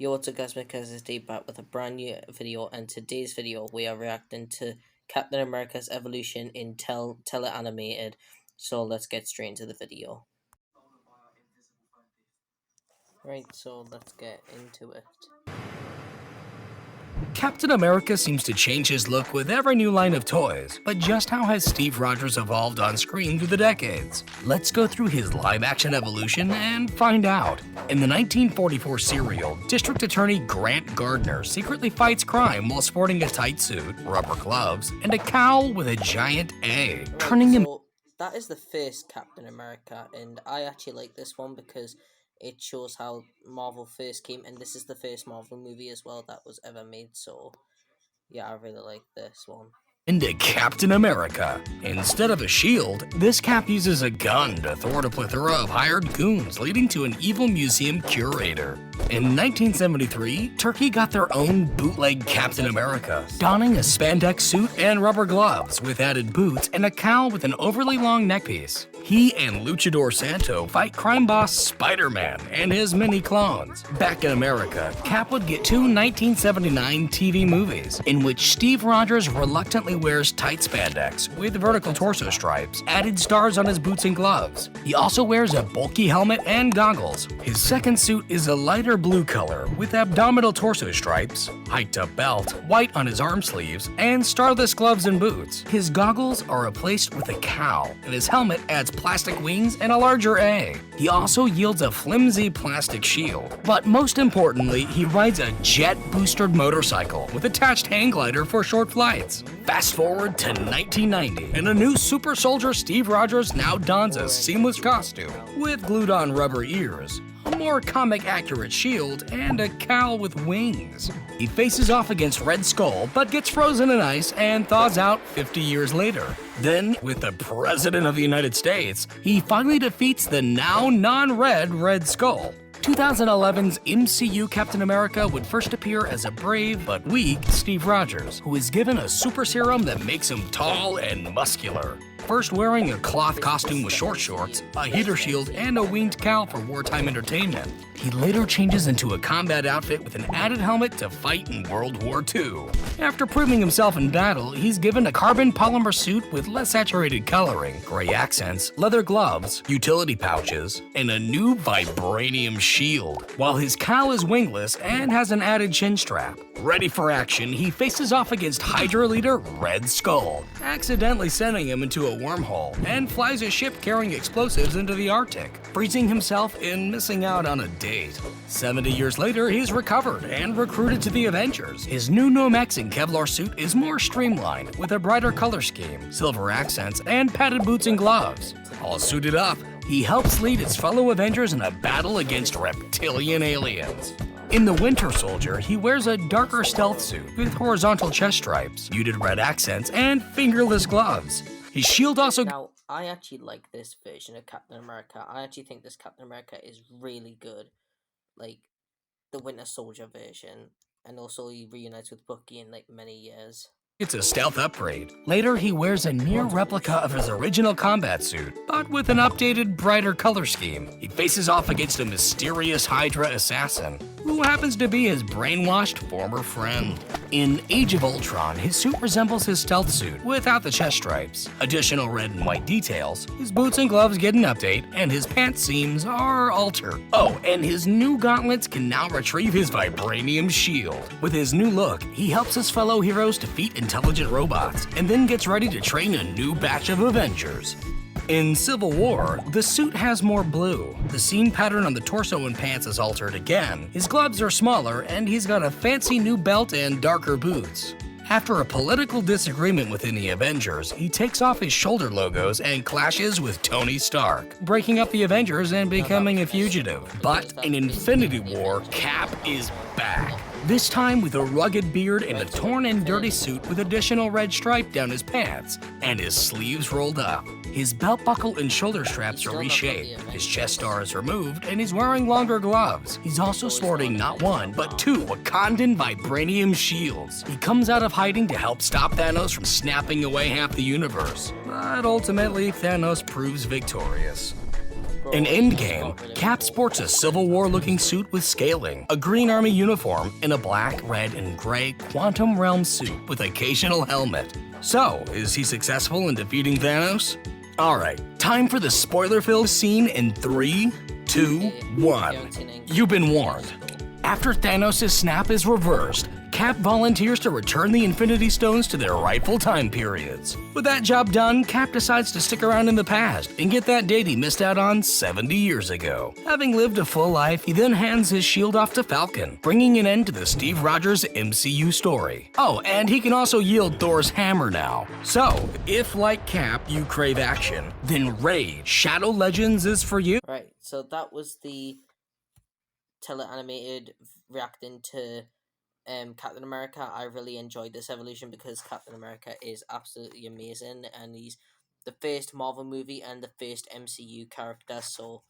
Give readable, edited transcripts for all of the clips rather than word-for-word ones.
Yo, what's up guys, because it's Dave back with a brand new video, and today's video we are reacting to Captain America's evolution in teleanimated. So let's get straight into the video. Right, so let's get into it. Captain America seems to change his look with every new line of toys, but just how has Steve Rogers evolved on screen through the decades? Let's go through his live-action evolution and find out. In the 1944 serial, District Attorney Grant Gardner secretly fights crime while sporting a tight suit, rubber gloves, and a cowl with a giant A, turning him. That is the first Captain America, and I actually like this one because it shows how Marvel first came, and this is the first Marvel movie as well that was ever made, so yeah, I really like this one. Into Captain America. Instead of a shield, this Cap uses a gun to thwart a plethora of hired goons, leading to an evil museum curator. In 1973, Turkey got their own bootleg Captain America, donning a spandex suit and rubber gloves with added boots and a cowl with an overly long neckpiece. He and Luchador Santo fight crime boss Spider-Man and his mini clones. Back in America, Cap would get two 1979 TV movies, in which Steve Rogers reluctantly wears tight spandex with vertical torso stripes, added stars on his boots and gloves. He also wears a bulky helmet and goggles. His second suit is a lighter blue color with abdominal torso stripes, hiked-up belt, white on his arm sleeves, and starless gloves and boots. His goggles are replaced with a cowl, and his helmet adds plastic wings and a larger A. He also yields a flimsy plastic shield. But most importantly, he rides a jet-boosted motorcycle with attached hang glider for short flights. Fast forward to 1990, and a new super soldier Steve Rogers now dons a seamless costume with glued-on rubber ears, a more comic-accurate shield, and a cowl with wings. He faces off against Red Skull, but gets frozen in ice and thaws out 50 years later. Then, with the President of the United States, he finally defeats the now non-red Red Skull. 2011's MCU Captain America would first appear as a brave but weak Steve Rogers, who is given a super serum that makes him tall and muscular. First wearing a cloth costume with short shorts, a heater shield, and a winged cowl for wartime entertainment. He later changes into a combat outfit with an added helmet to fight in World War II. After proving himself in battle, he's given a carbon polymer suit with less saturated coloring, gray accents, leather gloves, utility pouches, and a new vibranium shield, while his cowl is wingless and has an added chin strap. Ready for action, he faces off against Hydra leader Red Skull, accidentally sending him into a wormhole, and flies a ship carrying explosives into the Arctic, freezing himself and missing out on a date. 70 years later, he's recovered and recruited to the Avengers. His new Nomex and Kevlar suit is more streamlined, with a brighter color scheme, silver accents, and padded boots and gloves. All suited up, he helps lead his fellow Avengers in a battle against reptilian aliens. In The Winter Soldier, he wears a darker stealth suit with horizontal chest stripes, muted red accents, and fingerless gloves. His shield also. Now, I actually like this version of Captain America. I actually think this Captain America is really good. Like, the Winter Soldier version. And also he reunites with Bucky in like many years. It's a stealth upgrade. Later, he wears a near replica of his original combat suit, but with an updated, brighter color scheme. He faces off against a mysterious Hydra assassin, who happens to be his brainwashed former friend. In Age of Ultron, his suit resembles his stealth suit without the chest stripes. Additional red and white details, his boots and gloves get an update, and his pant seams are altered. Oh, and his new gauntlets can now retrieve his vibranium shield. With his new look, he helps his fellow heroes defeat intelligent robots, and then gets ready to train a new batch of Avengers. In Civil War, the suit has more blue. The seam pattern on the torso and pants is altered again. His gloves are smaller, and he's got a fancy new belt and darker boots. After a political disagreement within the Avengers, he takes off his shoulder logos and clashes with Tony Stark, breaking up the Avengers and becoming a fugitive. But in Infinity War, Cap is back. This time with a rugged beard and a torn and dirty suit with additional red stripe down his pants, and his sleeves rolled up. His belt buckle and shoulder straps are reshaped, his chest star is removed, and he's wearing longer gloves. He's also sporting not one, but two Wakandan vibranium shields. He comes out of hiding to help stop Thanos from snapping away half the universe. But ultimately, Thanos proves victorious. Bro, In he just Endgame, got rid of Cap sports a Civil War-looking suit with scaling, a Green Army uniform, and a black, red, and gray Quantum Realm suit with occasional helmet. So, is he successful in defeating Thanos? Alright, time for the spoiler-filled scene in 3, 2, 1. You've been warned. After Thanos' snap is reversed, Cap volunteers to return the Infinity Stones to their rightful time periods. With that job done, Cap decides to stick around in the past and get that date he missed out on 70 years ago. Having lived a full life, he then hands his shield off to Falcon, bringing an end to the Steve Rogers MCU story. Oh, and he can also yield Thor's hammer now. So, if like Cap, you crave action, then Raid Shadow Legends is for you. Right, so that was the teleanimated reacting to Captain America. I really enjoyed this evolution because Captain America is absolutely amazing, and he's the first Marvel movie and the first MCU character. So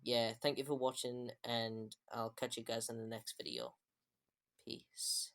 yeah, thank you for watching, and I'll catch you guys in the next video. Peace.